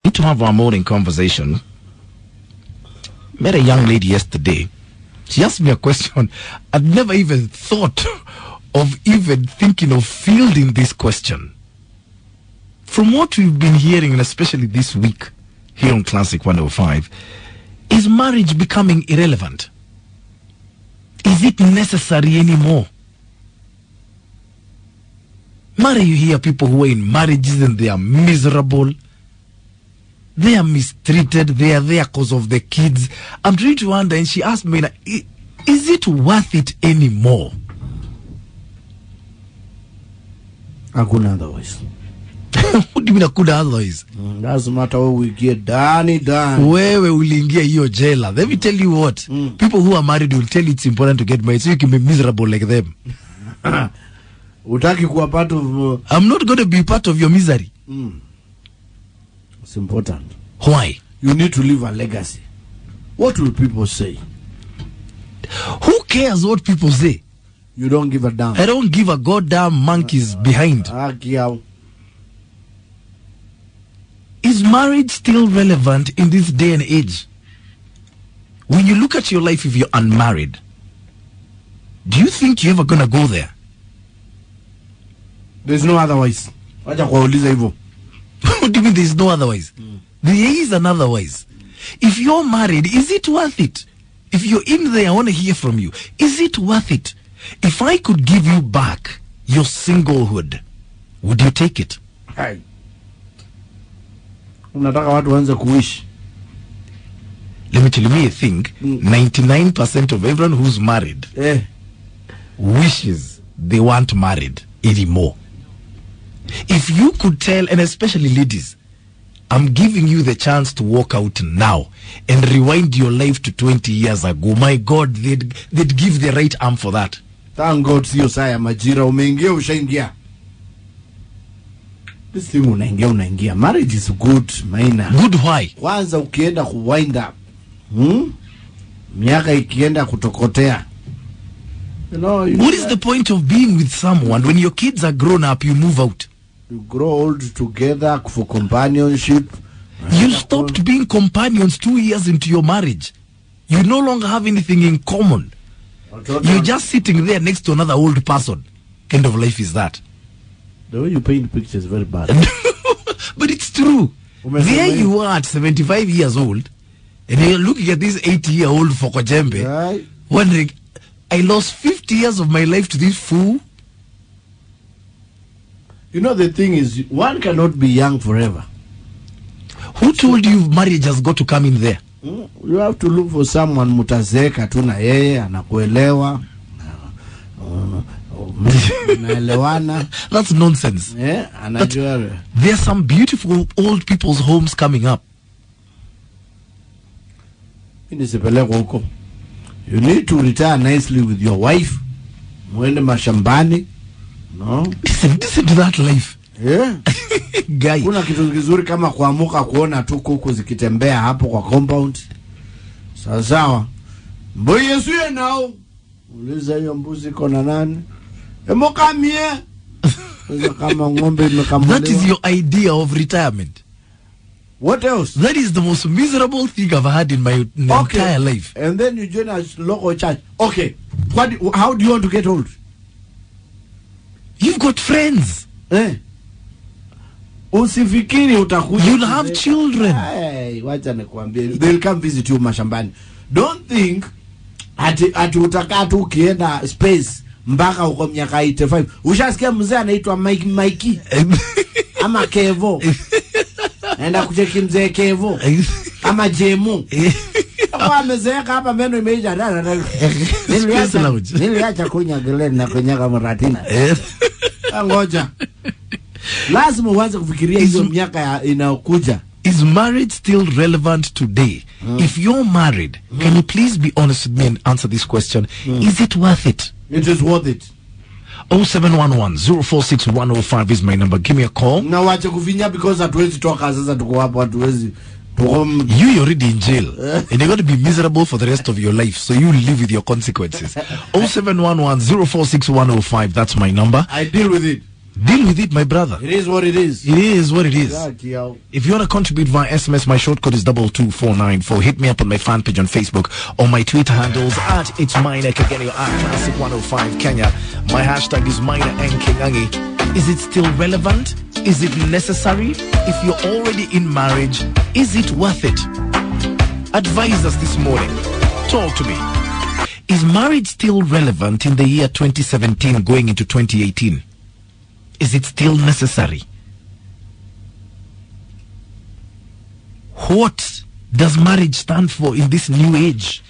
need to have our morning conversation. Met a young lady yesterday. She asked me a question. I've never even thought of even thinking of fielding this question. From what we've been hearing, and especially this week here on Classic 105, is marriage becoming irrelevant? Is it necessary anymore? Mary, you hear people who are in marriages and they are miserable. They are mistreated. They are there because of the kids. I'm trying to wonder, and she asked me, is it worth it anymore? Hakuna otherwise. What do you mean hakuna otherwise? Doesn't matter what we get done. Wewe uliingia hiyo jela. Let me tell you what. People who are married will tell you it's important to get married so you can be miserable like them. Utaki kuwa part of... I'm not going to be part of your misery. It's important. Why? You need to leave a legacy. What will people say? Who cares what people say? You don't give a damn. I don't give a goddamn monkeys behind. Is marriage still relevant in this day and age? When you look at your life, if you're unmarried, do you think you're ever going to go there? There's no otherwise. What do you mean there's no otherwise? There is an otherwise. If you're married, is it worth it? If you're in there, I want to hear from you. Is it worth it? If I could give you back your singlehood, would you take it? Hey. Unataka watu waanze kuishi. Let me tell you a thing. 99% of everyone who's married wishes they weren't married anymore. If you could tell, and especially ladies, I'm giving you the chance to walk out now and rewind your life to 20 years ago. My God, they'd give the right arm for that. Thank God, siyo saya majira umeingia ushaingia. This thing unaingia. Marriage is good, Maina. Good why? Kwanza ukienda kuwind up. Miaka ikienda kutokotea. What is the point of being with someone when your kids are grown up, you move out? You grow old together for companionship. You stopped being companions 2 years into your marriage. You no longer have anything in common. You're just sitting there next to another old person. Kind of life is that? The way you paint pictures is very bad. But it's true. There you are at 75 years old, and you're looking at this 80-year-old Fokojembe, right, wondering, I lost 50 years of my life to this fool. You know, the thing is, one cannot be young forever. Who told you marriage has got to come in there? You have to look for someone mutazeka tu na yeye anakuelewa. That's nonsense. There are some beautiful old people's homes coming up. You need to retire nicely with your wife. Mwende mashambani. No. Listen to that life. Yeah. Guy. Kuna kitu kizuri kama kuamuka kuona tu kuku zikitembea hapo kwa compound. Sawa. Mbona Yesu ye nao? Uliza hiyo mbuzi kona nani? Emokamie. Kama ngombe imekamlewa. That is your idea of retirement. What else? That is the most miserable thing I've had in my entire life. And then you join a local church. Okay. How do you want to get old? You've got friends. Usifikiri utakuja. You'll have children. Hey, wacha nikwambie. They'll come visit you mashambani. Don't think ati utakaa tu ukienda space mpaka uko miaka 85. Ushasikia mzee anaitwa Mikey ama Kevo. Enda kucheki mzee Kevo ama Jemu. Kama amezeeka hapa meno imeisha dada. Niliacha kunya gelen na kunyaga maratina. Ngoja. Lazima uanze kufikiria hizo miaka inayokuja. Is marriage still relevant today? If you're married, can you please be honest with me and answer this question? Is it worth it? It is worth it. 0711-046-105 is my number. Give me a call. Na wacha kufinya because hatuwezi toka sasa tuko hapo hatuwezi. You're already in jail and you're going to be miserable for the rest of your life, so you live with your consequences. 0711-046-105, that's my number. I deal with it. Deal with it, my brother. It is what it is. It is what it is. Yeah, if you want to contribute via SMS, my short code is 22494. Hit me up on my fan page on Facebook or my Twitter handles at It's Maina Kageni at Classic 105 Kenya. My hashtag is Maina Kageni. Is it still relevant? Is it necessary? If you're already in marriage, is it worth it? Advise us this morning. Talk to me. Is marriage still relevant in the year 2017 going into 2018? Is it still necessary? What does marriage stand for in this new age?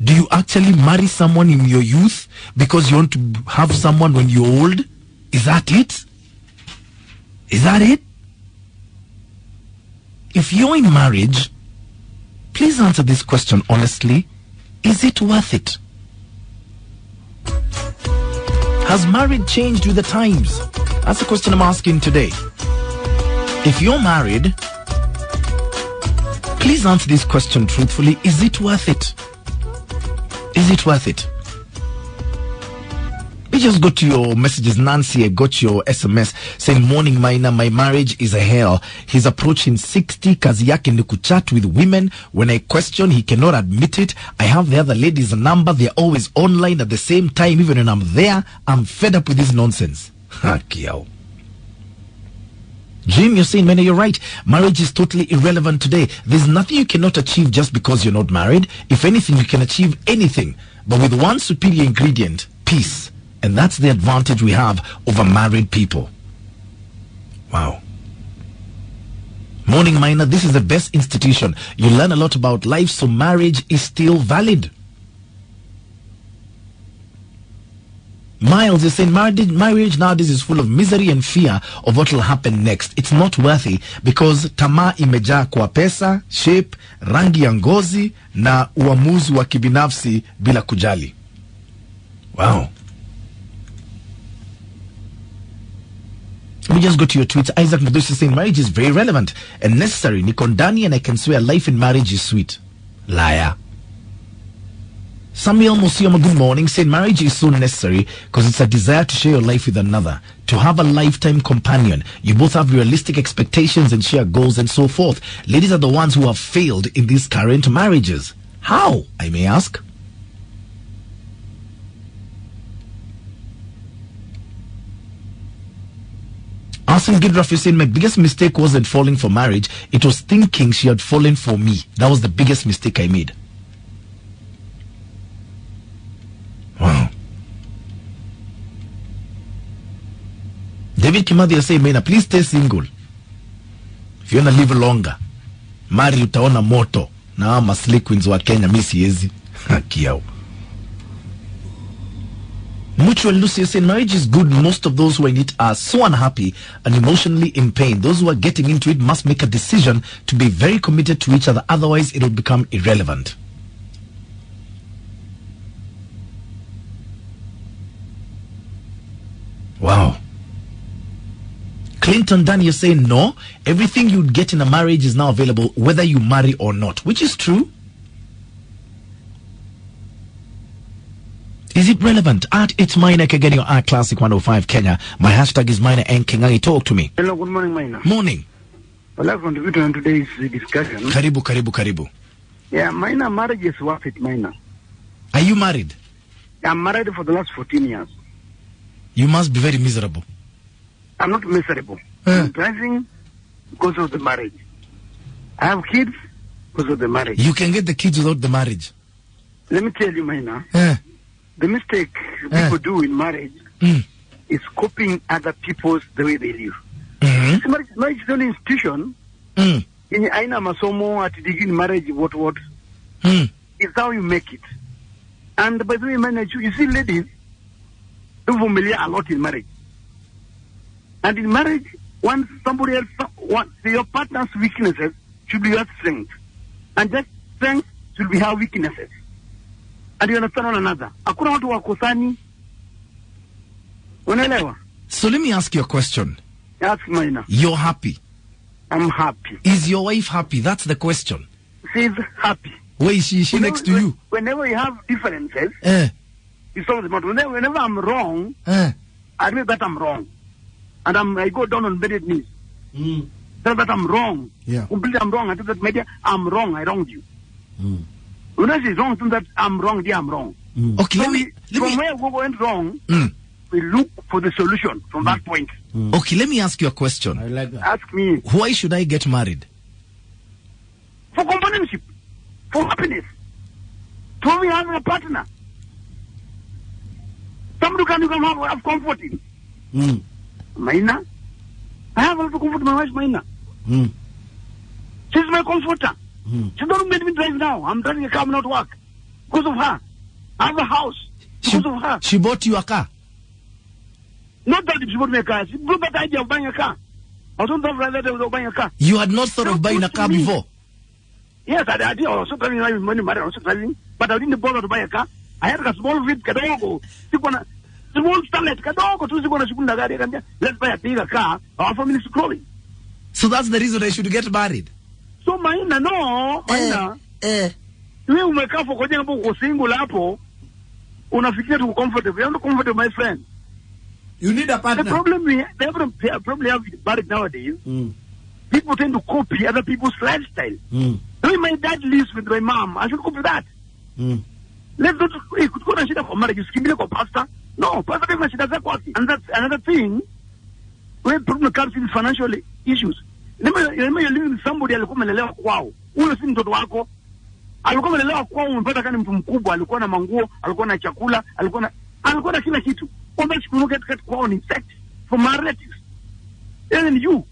Do you actually marry someone in your youth because you want to have someone when you're old? Is that it? Is that it? If you're in marriage, please answer this question honestly. Is it worth it? Has marriage changed with the times? That's the question I'm asking today. If you're married, please answer this question truthfully. Is it worth it? Is it worth it? We just got to your messages. Nancy, I got your SMS saying, morning Maina, my marriage is a hell. He's approaching 60. Kazi yake ni kuchat with women. When I question, he cannot admit it. I have the other lady's number. They're always online at the same time. Even when I'm there, I'm fed up with this nonsense. Kiao. Jim, you're saying, man, you're right. Marriage is totally irrelevant today. There's nothing you cannot achieve just because you're not married. If anything, you can achieve anything. But with one superior ingredient, peace. And that's the advantage we have over married people. Wow. Morning, Maina. This is the best institution. You learn a lot about life, so marriage is still valid. Miles is saying marriage nowadays is full of misery and fear of what will happen next. It's not worthy because tamaa imejaa kwa pesa, shape, rangi ya ngozi na uamuzi wa kibinafsi bila kujali. Wow. We just go to your tweets. Isaac Mudusi saying marriage is very relevant and necessary. Nikondani and I can swear life in marriage is sweet. Liar. Samuel Musioma, good morning, saying marriage is so necessary because it's a desire to share your life with another, to have a lifetime companion. You both have realistic expectations and share goals and so forth. Ladies are the ones who have failed in these current marriages. How, I may ask? Asim Gidraf is saying my biggest mistake wasn't falling for marriage. It was thinking she had fallen for me. That was the biggest mistake I made. Wow. David Kimathi is saying, Maina, please stay single. If you want to live longer, marry utaona moto. Na masli queens wa Kenya mi siezi. Kiao. Mutual Lucy is saying marriage is good. Most of those who are in it are so unhappy and emotionally in pain. Those who are getting into it must make a decision to be very committed to each other. Otherwise, it will become irrelevant. Wow. Clinton Danny is saying no. Everything you'd get in a marriage is now available whether you marry or not, which is true. Is it relevant? At It's Maina Kageni or at Classic 105 Kenya. My hashtag is Maina Kageni. Talk to me. Hello, good morning, Maina. Morning. I'd like to contribute on today's discussion. Karibu. Yeah, Maina, marriage is worth it, Maina. Are you married? I'm married for the last 14 years. You must be very miserable. I'm not miserable. I'm driving because of the marriage. I have kids because of the marriage. You can get the kids without the marriage. Let me tell you, Maina. The mistake people do in marriage is copying other people's the way they live. Marriage is an institution. In aina masomo at degree marriage, what? It's how you make it. And by the way, Maina, you see ladies who familiar a lot in marriage. And in marriage, once somebody else, your partner's weaknesses should be your strength. And that strength should be her weaknesses. And you understand one another. Hakuna watu wakosani. Unaelewa? So let me ask you a question. Ask Maina. You're happy. I'm happy. Is your wife happy? That's the question. She's happy. Where is she? Is she next to you? Whenever you have differences, it solves the matter. Whenever I'm wrong, I admit that I'm wrong. And I go down on bended knees. Tell that I'm wrong. Yeah. Completely I'm wrong. I tell that media, I'm wrong. I wronged you. When I say wrong, that I'm wrong, I'm wrong. Okay, So where we went wrong, we look for the solution from that point. Okay, let me ask you a question. I like that. Ask me. Why should I get married? For companionship, for happiness, for me having a partner. Somebody you can have comfort in. Maina, I have a lot of comfort in my wife, Maina. She's my comforter. She don't make me drive now. I'm driving a car, not work. Because of her. I have a house. Because of her. She bought you a car? Not that she bought me a car. She brought that idea of buying a car. I don't have rather than buying a car. You had not thought of buying a car before? Yes, I did. I was also driving when money married. I was also driving. But I didn't bother to buy a car. I had a small Fit kadogo. Small Starlet kadogo. Let's buy a bigger car. Our family is growing. So that's the reason I should get married? So Maina, no. Maina. You umekaa for kwenye hapo single hapo. Unafikiria tu comfortable. You're not comfortable, my friend. You need a partner. The problem have married nowadays. People tend to copy other people's lifestyle. When my dad lives with my mom, I should copy that. Let's not go to shida for marriage. Usikimbilie kwa pastor. No, pastor kama shida zako wapi. And that's another thing. When problem comes in financial issues. Remember you're living with somebody alikuwa amelelewa kwao. Huyo si mtoto wako. Alikuwa amelelewa kwao, umepata kama mtu mkubwa, alikuwa na manguo, alikuwa na chakula, alikuwa na kila kitu. Kwamba sikunuka katika kwao ni set for my relatives. And you.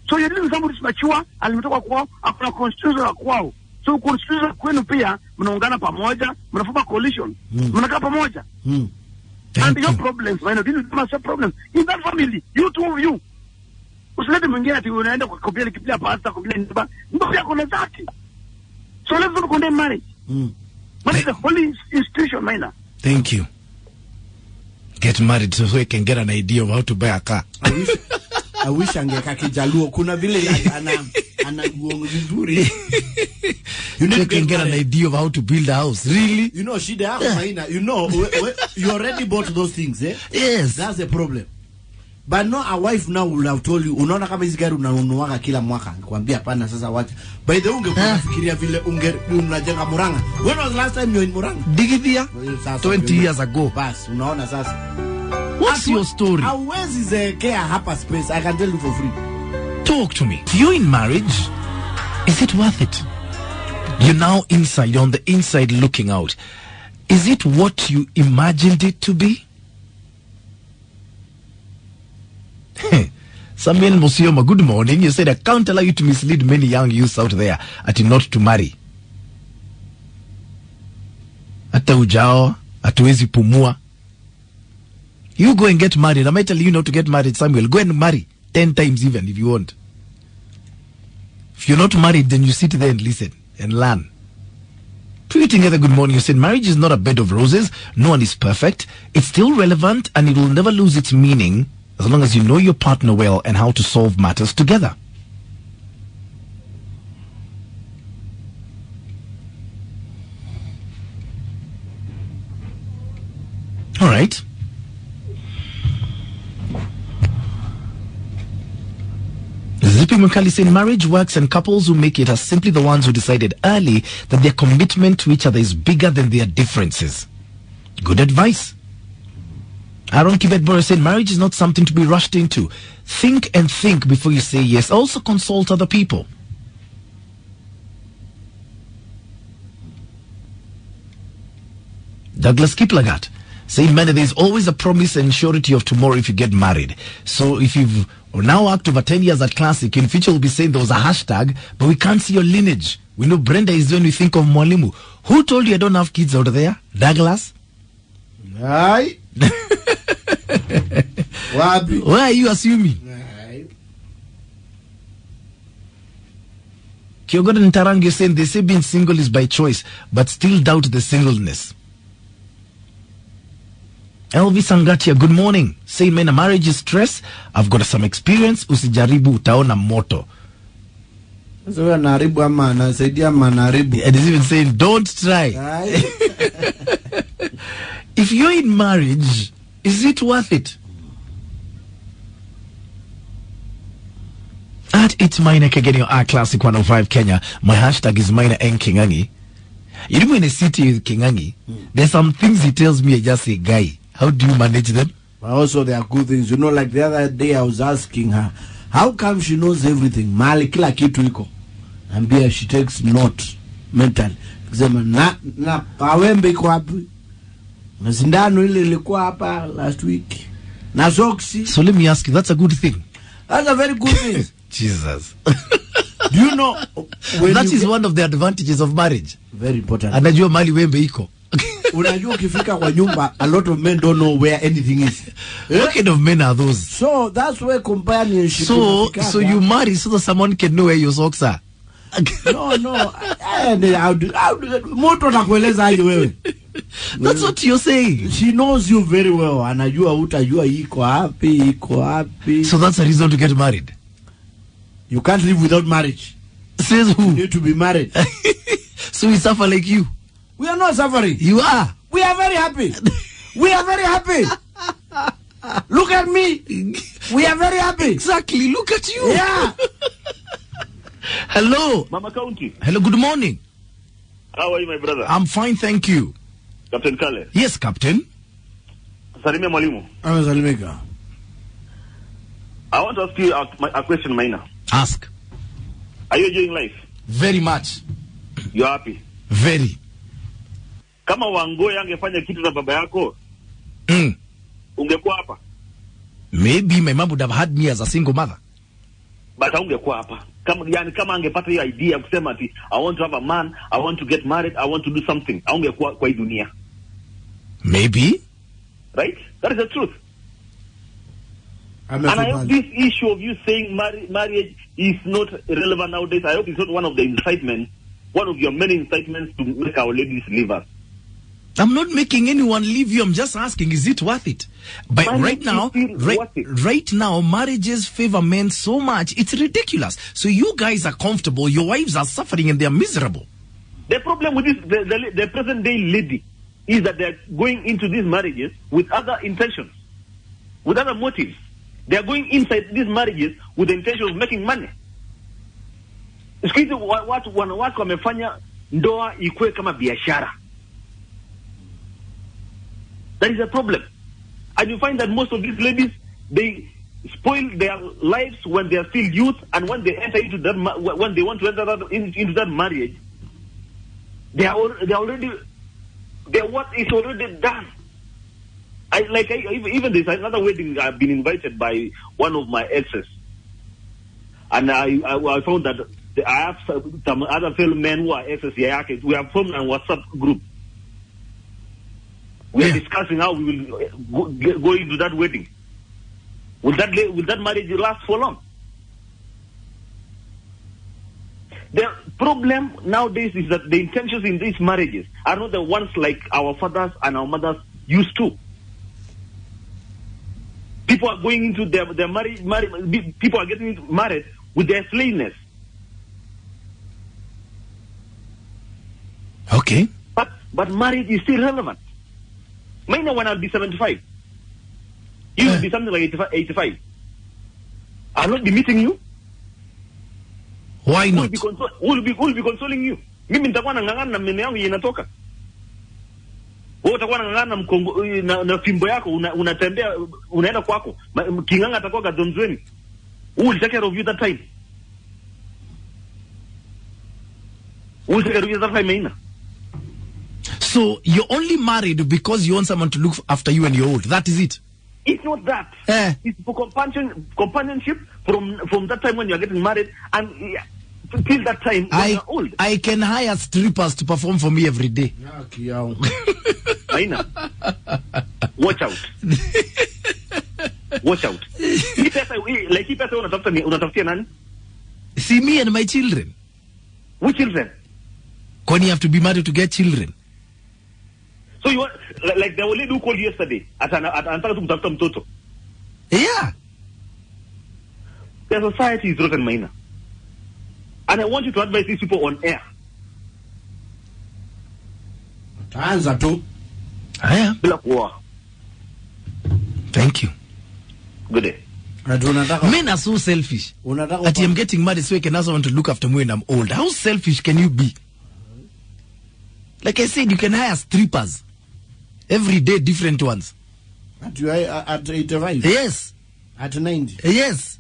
So you're living with somebody who's mature, alimetoka kwao, akona constitution wa kwao. So constitution kwenu pia mnaungana pamoja, mnaforma coalition, mnakaa pamoja. And your problems, I know, this is massive problems in that family. You two of you. Usilete mwingine ati unaenda kwa kopia kipia pasta, kopia niba. Ndio yako na zati. So let's not condemn marriage. Marriage is a holy institution, Maina. Thank you. Get married so I can get an idea of how to buy a car. I wish angeka kijaluo. Kuna vile ana guongo vizuri. You can get an idea of how to build a house. Really? You know, shida yako Maina. You know, you already bought those things, eh? Yes. That's the problem. But no, a wife now will have told you, unaona kama hizi gari unanunuaga kila mwaka. Nikwambia hapana sasa wacha. By the way, ungekufikiria vile unajenga Murang'a. When was the last time you were in Murang'a? Digithia? 20 years ago. Bas, unaona sasa. What's your story? Hawezi zekea hapa space. I can tell you for free. Talk to me. If you're in marriage, is it worth it? You're now inside, you're on the inside looking out. Is it what you imagined it to be? Samuel Musioma, good morning. You said I can't allow you to mislead many young youths out there at not to marry. Ata ujao, atuwezi pumua. You go and get married. I might tell you not to get married, Samuel. Go and marry 10 times even if you want. If you're not married, then you sit there and listen and learn. Tweeting other good morning, you said marriage is not a bed of roses. No one is perfect. It's still relevant and it will never lose its meaning as long as you know your partner well and how to solve matters together. All right. Zippy Mukali saying marriage works and couples who make it are simply the ones who decided early that their commitment to each other is bigger than their differences. Good advice. Aaron Kibetbora said marriage is not something to be rushed into. Think and think before you say yes. Also consult other people. Douglas Kiplagat saying, man, there's always a promise and surety of tomorrow if you get married. So if you've now worked over 10 years at Classic, in future we'll be saying there was a hashtag, but we can't see your lineage. We know Brenda is when we think of Mwalimu. Who told you I don't have kids out there? Douglas? Aye. Why are you assuming? Kyogoda Ntarang is saying they say being single is by choice, but still doubt the singleness. Elvis Angatia, good morning. Saying, man, a marriage is stress. I've got some experience. Usijaribu utaona moto. So anaribu ama anasaidia manaribu. It is even saying, don't try. If you're in marriage, is it worth it? At It's Maina Kageni on our Classic 105 Kenya. My hashtag is Maina N Kingangi. You know, in a city with Kingangi, there's some things he tells me, I just say, guy, how do you manage them? But also there are good things. You know, like the other day I was asking her, how come she knows everything? Mali kila kitu iko. Ambia she takes note mentally. Kusema na pawembe iko wapi? Na sindano ile ilikuwa hapa last week. Na soksi. So let me ask you, that's a good thing. That's a very good thing. Jesus. Do you know that is one of the advantages of marriage? Very important. Anajua mali wembe iko. Unajua ukifika kwa nyumba, a lot of men don't know where anything is. What kind of men are those? So that's where companionship. So you marry so that someone can know where your socks are. No. Moto nakueleza aje wewe. That's what you're saying. She knows you very well. Anajua utajua iko hapi. So that's a reason to get married. You can't live without marriage. Says who? You need to be married. So we suffer like you. We are not suffering. You are. We are very happy. We are very happy. Look at me. We are very happy. Exactly. Look at you. Yeah. Hello. Mama County. Hello. Good morning. How are you, my brother? I'm fine, thank you. Captain Kale. Yes, Captain. Salimia mwalimu. Salimika. I want to ask you a question, Maina. Ask. Are you enjoying life? Very much. You are happy? Very. Kama Wangoi angefanya kitu na baba yako, ungekuwa hapa? Maybe my mom would have had me as a single mother. But ungekuwa hapa. Kama angepata hiyo idea ya kusema ati I want to have a man, I want to get married, I want to do something, ungekuwa kwa hii dunia. Maybe. Right? That is the truth. And I hope this issue of you saying marriage is not relevant nowadays, I hope it's not one of the incitements, one of your many incitements to make our ladies leave us. I'm not making anyone leave you. I'm just asking, is it worth it? But right now, marriages favor men so much. It's ridiculous. So you guys are comfortable. Your wives are suffering and they're miserable. The problem with this, the present day lady is that they're going into these marriages with other intentions, with other motives. They're going inside these marriages with the intention of making money. Watu wanawake wamefanya ndoa ikuwe kama biashara. That is a problem. And you find that most of these ladies, they spoil their lives when they are still youth, and when they enter into that, when they want to enter into that marriage, what is already done. Even there's another wedding I've been invited by one of my exes, and I found that I have some other fellow men who are exes here. We have formed a WhatsApp group. We are discussing how we will go into that wedding. Will that marriage last for long? The problem nowadays is that the intentions in these marriages are not the ones like our fathers and our mothers used to. People are going into their marriage. People are getting married with their slaveness. Okay. But marriage is still relevant. Maina, when I'll be 75, you will be something like 85. I'll not be meeting you. Why not? Who will be consoling you? Mimi nitakuwa nang'ang'ana na meno yangu inatoka. Wewe utakuwa nang'ang'ana na fimbo yako, unatembea unaenda kwako. Kinganga atakuwa gazonzweni. Who will take care of you that time? Who will take care of you that time, Maina? So you're only married because you want someone to look after you when you're old. That is it. It's not that. It's for companionship from that time when you're getting married and till that time when you're old. I can hire strippers to perform for me every day. Maina, watch out. Watch out. Like unatafutia nani? See me and my children. Which children? When you have to be married to get children. So you want, like the lady who called yesterday, anataka tu kutafuta mtoto. Yeah. The society is rotten, Maina. And I want you to advise these people on air. Haya. Bila kuoa. Thank you. Good day. Men are so selfish. That I'm getting married so I can also want to look after me when I'm old. How selfish can you be? Like I said, you can hire strippers. Every day, different ones. At 85? Yes. At 90? Yes.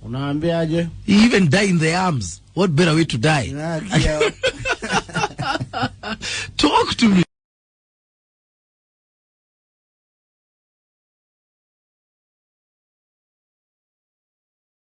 Unaambiaje? You even die in their arms. What better way to die? Yeah, Talk to me.